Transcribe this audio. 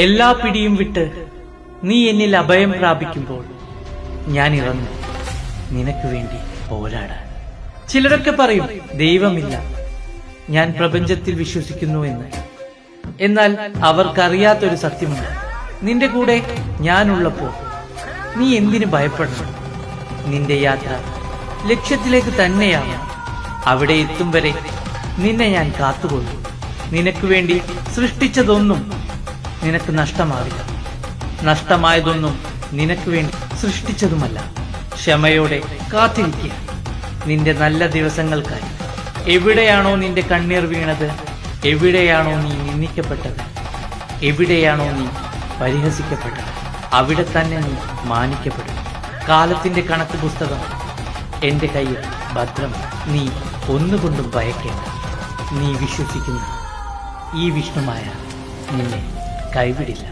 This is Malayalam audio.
എല്ലാ പിടിയും വിട്ട് നീ എന്നിൽ അഭയം പ്രാപിക്കുമ്പോൾ ഞാൻ ഇറങ്ങും നിനക്ക് വേണ്ടി പോരാടാൻ. ചിലരൊക്കെ പറയും ദൈവമില്ല, ഞാൻ പ്രപഞ്ചത്തിൽ വിശ്വസിക്കുന്നു എന്ന്. എന്നാൽ അവർക്കറിയാത്തൊരു സത്യമുണ്ട്. നിന്റെ കൂടെ ഞാനുള്ളപ്പോൾ നീ എന്തിനു ഭയപ്പെടണം? നിന്റെ യാത്ര ലക്ഷ്യത്തിലേക്ക് തന്നെയാണ്. അവിടെ എത്തും വരെ നിന്നെ ഞാൻ കാത്തുകൊള്ളും. നിനക്ക് വേണ്ടി സൃഷ്ടിച്ചതൊന്നും നിനക്ക് നഷ്ടമാവില്ല. നഷ്ടമായതൊന്നും നിനക്ക് വേണ്ടി സൃഷ്ടിച്ചതുമല്ല. ക്ഷമയോടെ കാത്തിരിക്കുക നിന്റെ നല്ല ദിവസങ്ങൾക്കായി. എവിടെയാണോ നിന്റെ കണ്ണീർ വീണത്, എവിടെയാണോ നീ നിന്ദിക്കപ്പെട്ടത്, എവിടെയാണോ നീ പരിഹസിക്കപ്പെട്ടത്, അവിടെ തന്നെ നീ മാനിക്കപ്പെടും. കാലത്തിന്റെ കണക്ക് പുസ്തകം എന്റെ കയ്യിൽ ഭദ്രം. നീ ഒന്നുകൊണ്ടും ഭയക്കേണ്ട. നീ വിശ്വസിക്കുന്ന ഈ വിഷ്ണുമായ നിന്നെ കൈവിടില്ല.